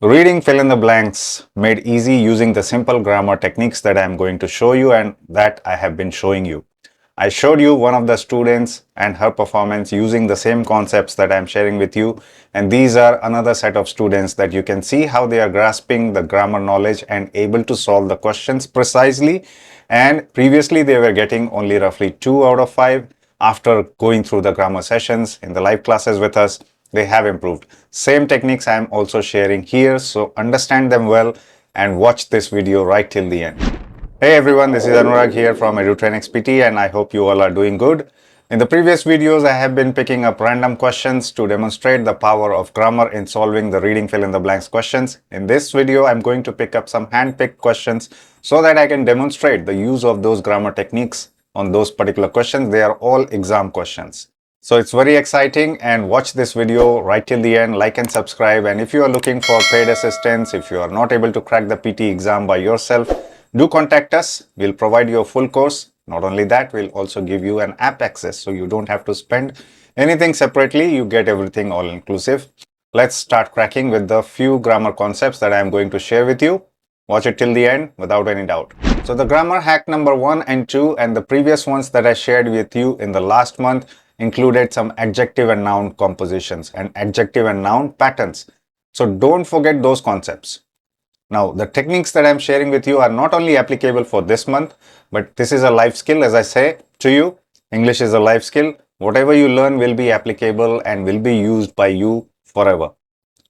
Reading fill in the blanks made easy using the simple grammar techniques that I am going to show you and that I have been showing you. I showed you one of the students and her performance using the same concepts that I am sharing with you, and these are another set of students that you can see how they are grasping the grammar knowledge and able to solve the questions precisely. And previously they were getting only roughly 2 out of 5. After going through the grammar sessions in the live classes with us, they have improved. Same techniques I am also sharing here, so understand them well and watch this video right till the end. Hey everyone, this is Anurag here from Edutrainex PTE, and I hope you all are doing good. In the previous videos, I have been picking up random questions to demonstrate the power of grammar in solving the reading fill in the blanks questions. In this video, I'm going to pick up some hand-picked questions so that I can demonstrate the use of those grammar techniques on those particular questions. They are all exam questions. So it's very exciting, and watch this video right till the end, like and subscribe. And if you are looking for paid assistance, if you are not able to crack the PT exam by yourself, do contact us. We'll provide you a full course. Not only that, we'll also give you an app access, so you don't have to spend anything separately. You get everything all inclusive. Let's start cracking with the few grammar concepts that I'm going to share with you. Watch it till the end without any doubt. So the grammar hack number 1 and 2 and the previous ones that I shared with you in the last month included some adjective and noun compositions and adjective and noun patterns. So don't forget those concepts. Now, the techniques that I'm sharing with you are not only applicable for this month, but this is a life skill. As I say to you, English is a life skill. Whatever you learn will be applicable and will be used by you forever.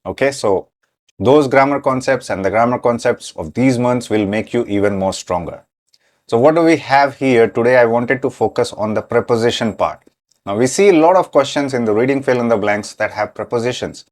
Okay, so those grammar concepts and the grammar concepts of these months will make you even more stronger. So what do we have here? Today I wanted to focus on the preposition part. Now we see a lot of questions in the reading fill in the blanks that have prepositions,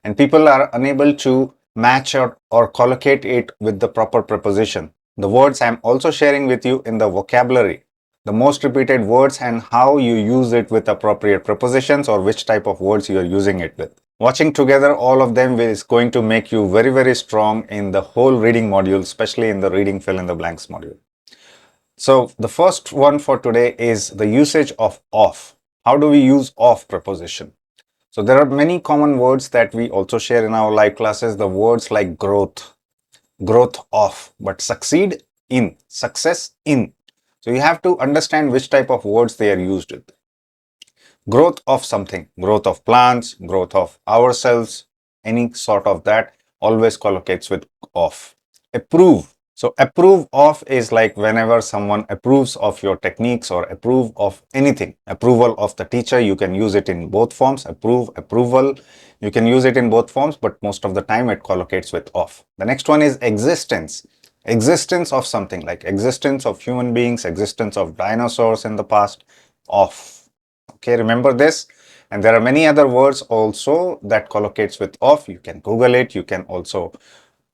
and people are unable to match or collocate it with the proper preposition. The words I'm also sharing with you in the vocabulary, the most repeated words and how you use it with appropriate prepositions or which type of words you are using it with. Watching together all of them is going to make you very, very strong in the whole reading module, especially in the reading fill in the blanks module. So the first one for today is the usage of of. How do we use of preposition? So there are many common words that we also share in our live classes. The words like growth, growth of, but succeed in, success in. So you have to understand which type of words they are used with. Growth of something, growth of plants, growth of ourselves, any sort of that always collocates with of. Approve. So approve of is like whenever someone approves of your techniques or approve of anything. Approval of the teacher, you can use it in both forms. Approve, approval, you can use it in both forms, but most of the time it collocates with of. The next one is existence. Existence of something, like existence of human beings, existence of dinosaurs in the past, of. Okay, remember this. And there are many other words also that collocates with of. You can Google it. You can also,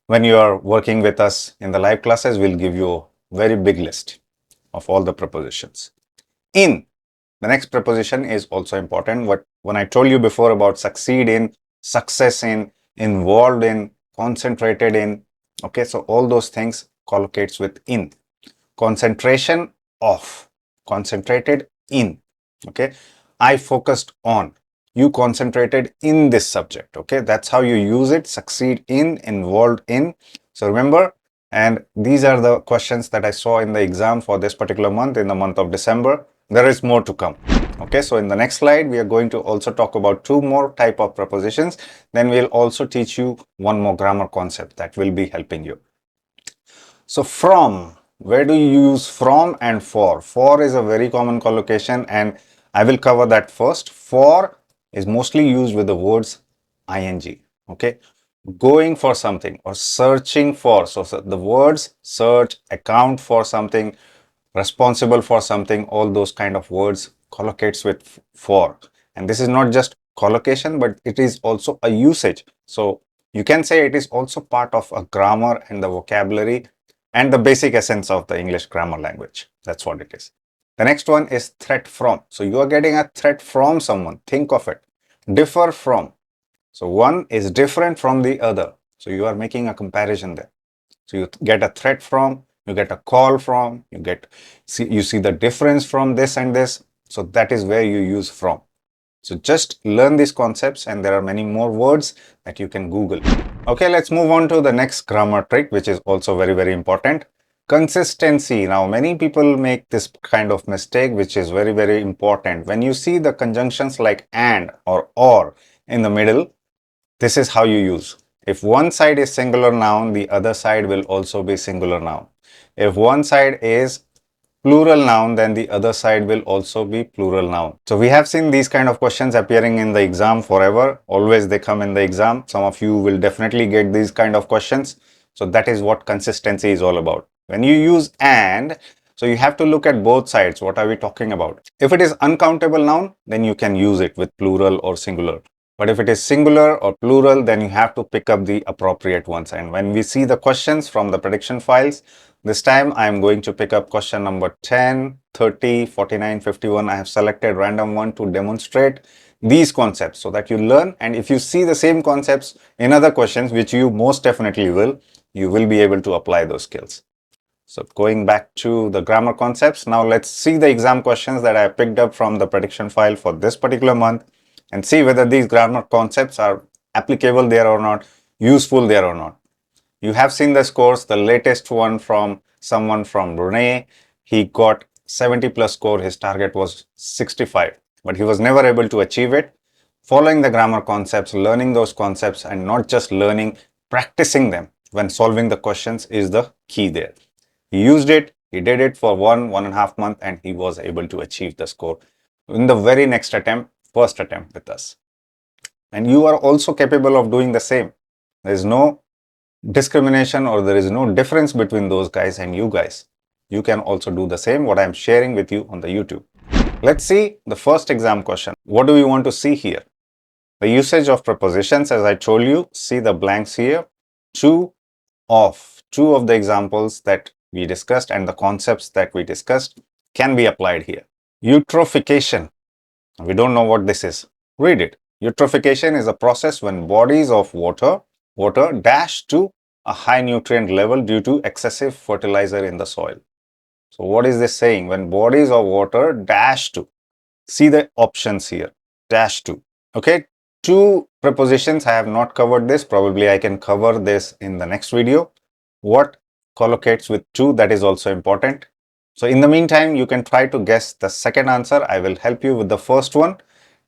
when you are working with us in the live classes, we'll give you a very big list of all the prepositions. In, the next preposition is also important. When I told you before about succeed in, success in, involved in, concentrated in, okay, so all those things collocates with in. Concentration of, concentrated in, okay. I focused on, you concentrated in this subject, okay. That's how you use it. Succeed in, involved in. So remember, and these are the questions that I saw in the exam for this particular month, in the month of December. There is more to come. Okay, so in the next slide, we are going to also talk about 2 more type of prepositions. Then we'll also teach you one more grammar concept that will be helping you. So from, where do you use from and for? For is a very common collocation, and I will cover that first. For is mostly used with the words ing, okay. Going for something or searching for. So the words search, account for something, responsible for something, all those kind of words collocates with for. And this is not just collocation, but it is also a usage. So you can say it is also part of a grammar and the vocabulary and the basic essence of the English grammar language. That's what it is. The next one is threat from. So you are getting a threat from someone. Think of it. Differ from. So one is different from the other. So you are making a comparison there. So you get a threat from, you get a call from, you see the difference from this and this. So that is where you use from. So just learn these concepts, and there are many more words that you can Google. Okay, let's move on to the next grammar trick, which is also very, very important. Consistency. Now, many people make this kind of mistake, which is very, very important. When you see the conjunctions like and or in the middle, this is how you use. If one side is singular noun, the other side will also be singular noun. If one side is plural noun, then the other side will also be plural noun. So we have seen these kind of questions appearing in the exam forever. Always they come in the exam. Some of you will definitely get these kind of questions. So that is what consistency is all about. When you use and, so you have to look at both sides. What are we talking about? If it is uncountable noun, then you can use it with plural or singular. But if it is singular or plural, then you have to pick up the appropriate ones. And when we see the questions from the prediction files, this time I am going to pick up question number 10, 30, 49, 51. I have selected random one to demonstrate these concepts so that you learn. And if you see the same concepts in other questions, which you most definitely will, you will be able to apply those skills. So going back to the grammar concepts, now let's see the exam questions that I picked up from the prediction file for this particular month and see whether these grammar concepts are applicable there or not, useful there or not. You have seen the scores, the latest one from someone from Brunei. He got 70 plus score. His target was 65, but he was never able to achieve it. Following the grammar concepts, learning those concepts, and not just learning, practicing them when solving the questions is the key there. He used it, he did it for 1.5 months, and he was able to achieve the score in the very next attempt, first attempt with us. And you are also capable of doing the same. There is no discrimination or there is no difference between those guys and you guys. You can also do the same, what I'm sharing with you on the YouTube. Let's see the first exam question. What do we want to see here? The usage of prepositions, as I told you, see the blanks here. Two of the examples that we discussed and the concepts that we discussed can be applied here. Eutrophication. We don't know what this is. Read it. Eutrophication is a process when bodies of water dash to a high nutrient level due to excessive fertilizer in the soil. So what is this saying? When bodies of water dash to. See the options here. Dash to. Okay. Two prepositions. I have not covered this. Probably I can cover this in the next video. What collocates with to, that is also important. So in the meantime, you can try to guess the second answer. I will help you with the first one.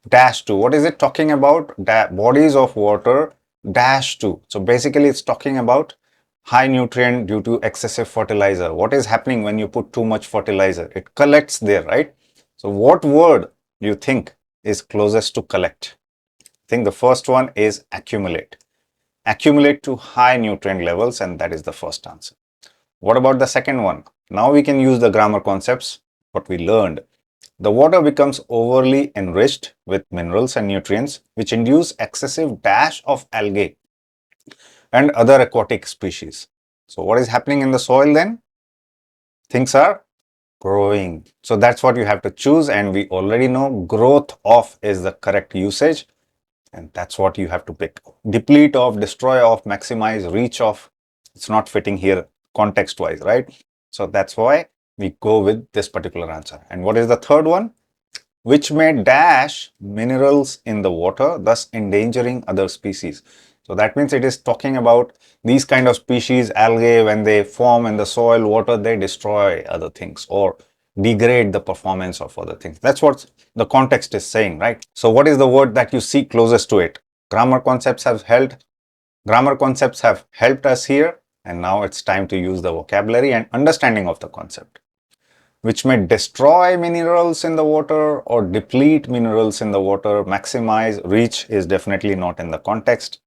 Dash to. What is it talking about? Bodies of water dash to. So basically it's talking about high nutrient due to excessive fertilizer. What is happening when you put too much fertilizer? It collects there, right? So what word do you think is closest to collect? I think the first one is accumulate. Accumulate to high nutrient levels, and that is the first answer. What about the second one? Now we can use the grammar concepts, what we learned. The water becomes overly enriched with minerals and nutrients, which induce excessive dash of algae and other aquatic species. So what is happening in the soil then? Things are growing. So that's what you have to choose, and we already know growth of is the correct usage, and that's what you have to pick. Deplete of, destroy of, maximize, reach of, it's not fitting here context wise, right? So that's why we go with this particular answer. And what is the third one? Which may dash minerals in the water, thus endangering other species. So that means it is talking about these kind of species, algae, when they form in the soil, water, they destroy other things or degrade the performance of other things. That's what the context is saying, right? So what is the word that you see closest to it? Grammar concepts have helped us here, and now it's time to use the vocabulary and understanding of the concept. Which may destroy minerals in the water or deplete minerals in the water, maximize, reach is definitely not in the context.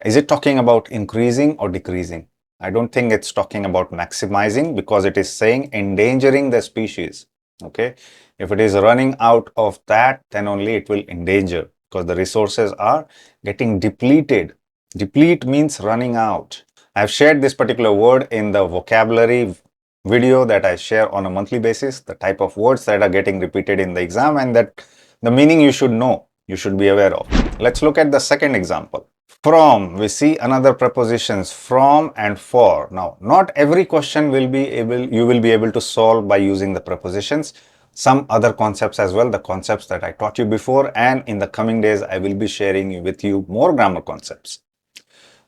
Is it talking about increasing or decreasing? I don't think it's talking about maximizing, because it is saying endangering the species. Okay. If it is running out of that, then only it will endanger, because the resources are getting depleted. Deplete means running out. I've shared this particular word in the vocabulary video that I share on a monthly basis, the type of words that are getting repeated in the exam and that the meaning you should know, you should be aware of. Let's look at the second example. From, we see another prepositions from and for. Now, not every question you will be able to solve by using the prepositions. some other concepts as well, the concepts that I taught you before, and in the coming days I will be sharing with you more grammar concepts.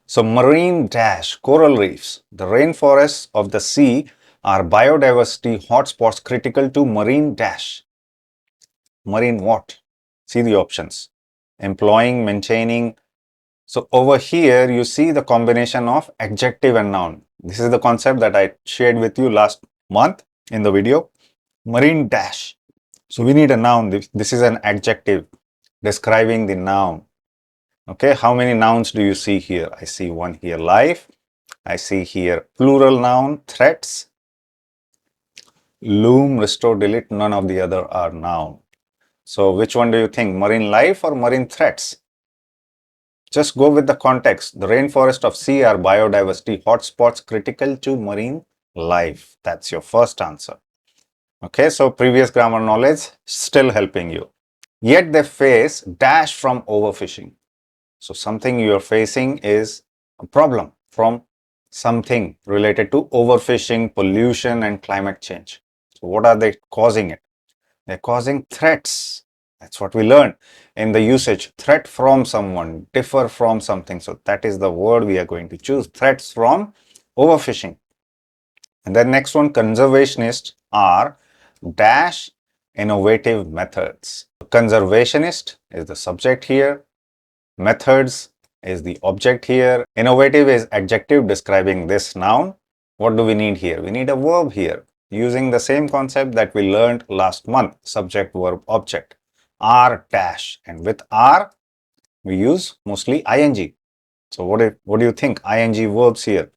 So marine dash coral reefs, the rainforests of the sea are biodiversity hotspots critical to marine dash. Marine what? See the options. Employing, maintaining. So over here you see the combination of adjective and noun. This is the concept that I shared with you last month in the video. Marine dash. So we need a noun. This is an adjective describing the noun. Okay, how many nouns do you see here? I see one here, life. I see here plural noun, threats, loom, restore, delete. None of the other are noun. So which one do you think? Marine life or marine threats? Just go with the context. The rainforest of sea are biodiversity hotspots critical to marine life. That's your first answer. Okay, so previous grammar knowledge still helping you. Yet they face dash from overfishing. So something you are facing is a problem from something related to overfishing, pollution, and climate change. So what are they causing it? They're causing threats. That's what we learned in the usage. Threat from someone, differ from something. So that is the word we are going to choose. Threats from overfishing. And then next one, conservationists are dash innovative methods. Conservationist is the subject here. Methods is the object here. Innovative is adjective describing this noun. What do we need here? We need a verb here using the same concept that we learned last month. Subject, verb, object. Are dash, and with are we use mostly ing. So what do you think? Ing verbs here.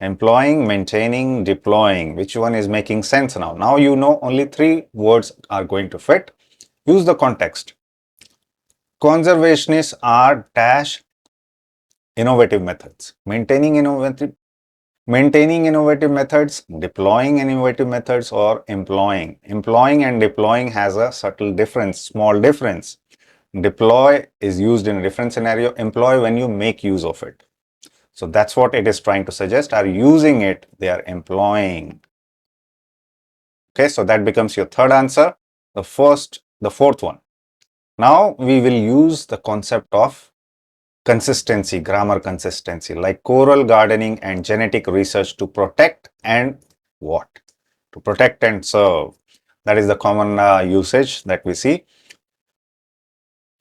Employing, maintaining, deploying. Which one is making sense now? Now you know only 3 words are going to fit. Use the context. Conservationists are dash innovative methods. Maintaining innovative methods, deploying innovative methods, or employing. Employing and deploying has a subtle difference, small difference. Deploy is used in a different scenario. Employ when you make use of it. So that's what it is trying to suggest. Are using it, they are employing. Okay, so that becomes your third answer. The fourth one. Now we will use the concept of consistency, grammar consistency, like coral gardening and genetic research to protect and what? To protect and serve. That is the common usage that we see.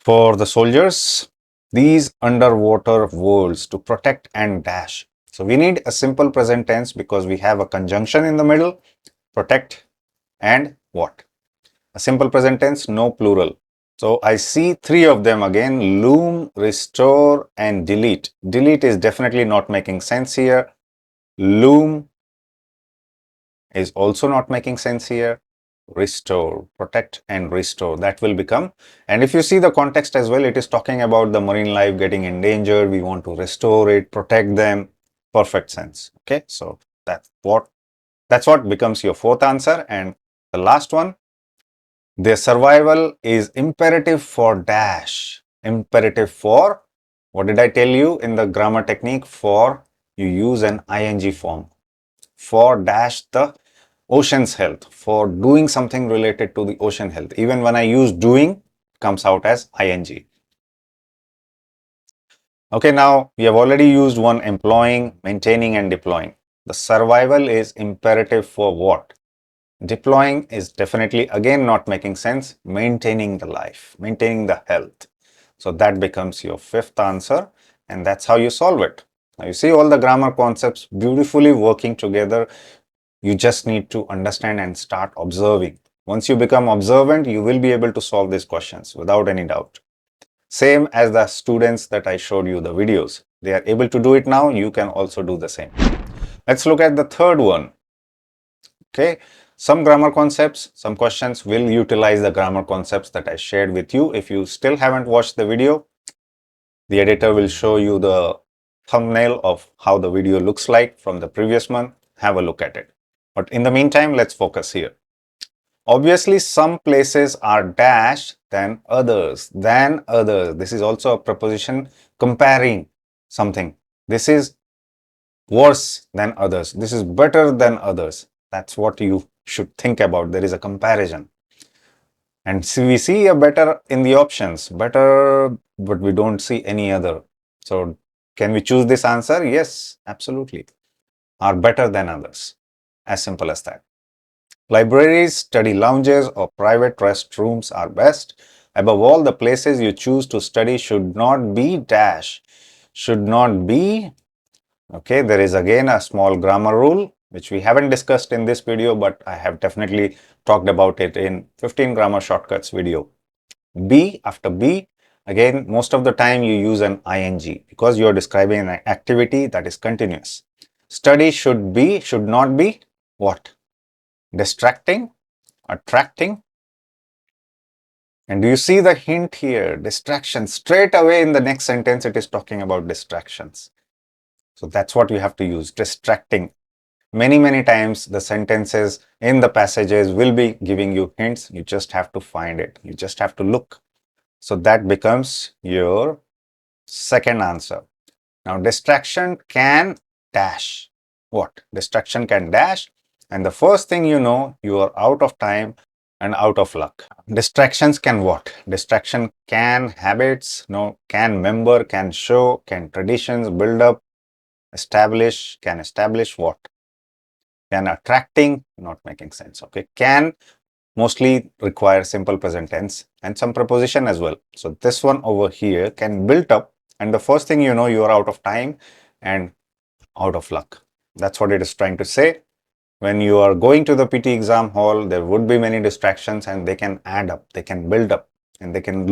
For the soldiers, these underwater worlds to protect and dash. So we need a simple present tense because we have a conjunction in the middle. Protect and what? A simple present tense, no plural. So I see 3 of them again, loom, restore, and delete. Delete is definitely not making sense here. Loom is also not making sense here. Restore, protect and restore, that will become. And if you see the context as well, it is talking about the marine life getting endangered. We want to restore it, protect them. Perfect sense. Okay, so that's what becomes your fourth answer. And the last one, their survival is imperative for dash. Imperative for, what did I tell you in the grammar technique? For, you use an ing form. For dash the ocean's health. For doing something related to the ocean health. Even when I use doing, comes out as ing. Okay, now we have already used one, employing, maintaining, and deploying. The survival is imperative for what? Deploying is definitely again not making sense. Maintaining the life, maintaining the health. So that becomes your fifth answer, and that's how you solve it. Now you see all the grammar concepts beautifully working together. You just need to understand and start observing. Once you become observant, you will be able to solve these questions without any doubt. Same as the students that I showed you the videos. They are able to do it now. You can also do the same. Let's look at the third one. Okay, some grammar concepts, some questions will utilize the grammar concepts that I shared with you. If you still haven't watched the video, the editor will show you the thumbnail of how the video looks like from the previous month. Have a look at it. But in the meantime, let's focus here. Obviously, some places are dash than others. Than others. This is also a preposition comparing something. This is worse than others. This is better than others. That's what you should think about. There is a comparison. And we see a better in the options, better, but we don't see any other. So can we choose this answer? Yes, absolutely. Are better than others. As simple as that. Libraries, study lounges, or private restrooms are best. Above all, the places you choose to study should not be dash. Should not be. Okay, there is again a small grammar rule which we haven't discussed in this video, but I have definitely talked about it in 15 grammar shortcuts video. Be, after be, again, most of the time you use an ing because you are describing an activity that is continuous. Study should be, should not be what? Distracting, attracting. And do you see the hint here? Distraction. Straight away in the next sentence, it is talking about distractions. So that's what you have to use, distracting. Many times the sentences in the passages will be giving you hints. You just have to find it. You just have to look. So that becomes your second answer. Now, distraction can dash. What? Distraction can dash. And the first thing you know, you are out of time and out of luck. Distractions can what? Distraction can habits, no, can member, can show, can traditions, build up, establish, can establish what? Can attracting, not making sense. Okay. Can mostly require simple present tense and some preposition as well. So this one over here can build up, and the first thing you know, you are out of time and out of luck. That's what it is trying to say. When you are going to the PT exam hall, there would be many distractions and they can add up, they can build up, and they can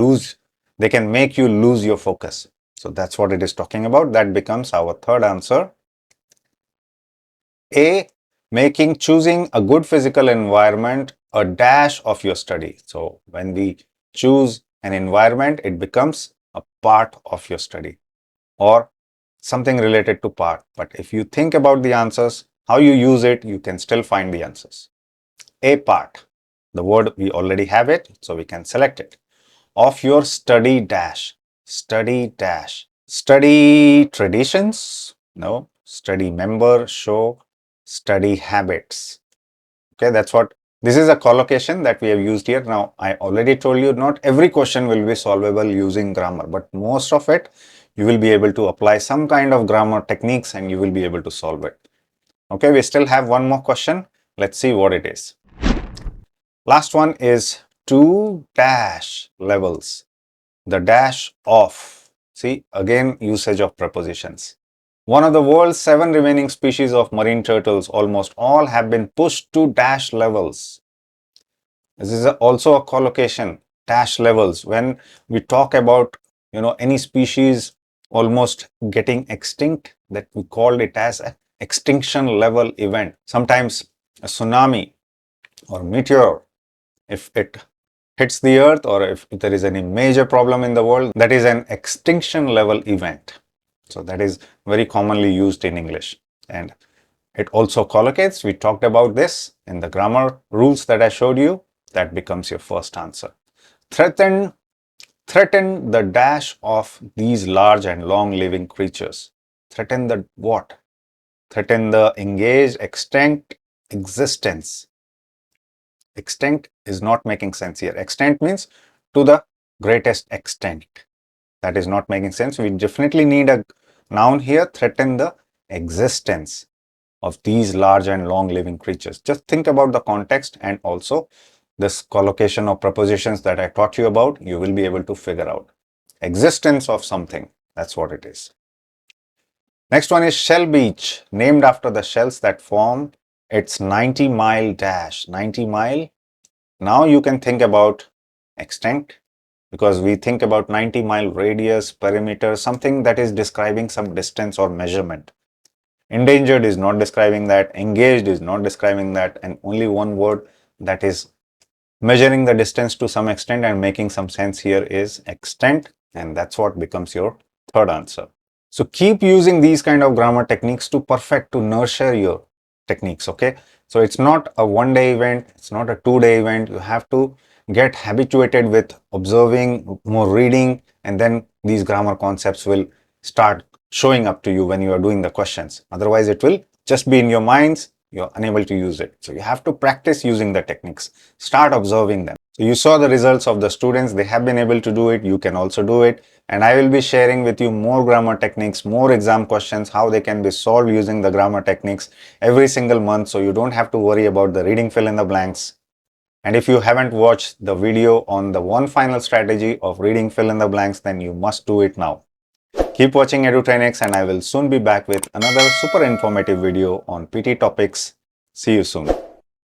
make you lose your focus. So that's what it is talking about. That becomes our third answer. A, choosing a good physical environment a dash of your study. So when we choose an environment, it becomes a part of your study or something related to part. But if you think about the answers, how you use it, you can still find the answers. A part, the word we already have it, so we can select it. Of your study dash, study traditions, no, study member, show, study habits. Okay, that's what, this is a collocation that we have used here. Now, I already told you not every question will be solvable using grammar, but most of it, you will be able to apply some kind of grammar techniques and you will be able to solve it. Okay, we still have one more question. Let's see what it is. Last one is two dash levels. The dash of. See, again, usage of prepositions. One of the world's 7 remaining species of marine turtles, almost all have been pushed to dash levels. This is also a collocation, dash levels. When we talk about, any species almost getting extinct, that we called it as an extinction level event. Sometimes a tsunami or meteor, if it hits the earth or if there is any major problem in the world, that is an extinction level event. So that is very commonly used in English, and it also collocates. We talked about this in the grammar rules that I showed you. That becomes your first answer. Threaten the dash of these large and long living creatures. Threaten the what? Threaten the engaged, extent, existence. Extent is not making sense here. Extent means to the greatest extent. That is not making sense. We definitely need a noun here. Threaten the existence of these large and long living creatures. Just think about the context and also this collocation of prepositions that I taught you about. You will be able to figure out existence of something. That's what it is. Next one is Shell Beach, named after the shells that form its 90-mile dash. 90 mile. Now you can think about extent, because we think about 90-mile radius, perimeter, something that is describing some distance or measurement. Endangered is not describing that, engaged is not describing that, and only one word that is measuring the distance to some extent and making some sense here is extent, and that's what becomes your third answer. So keep using these kind of grammar techniques to perfect, to nurture your techniques, okay? So it's not a one-day event, it's not a two-day event. You have to get habituated with observing, more reading, and then these grammar concepts will start showing up to you when you are doing the questions. Otherwise, it will just be in your minds, you're unable to use it. So you have to practice using the techniques, start observing them. You saw the results of the students. They have been able to do it. You can also do it. And I will be sharing with you more grammar techniques, more exam questions, how they can be solved using the grammar techniques every single month. So you don't have to worry about the reading fill in the blanks. And if you haven't watched the video on the one final strategy of reading fill in the blanks, then you must do it now. Keep watching Edutrainex, and I will soon be back with another super informative video on PT topics. See you soon.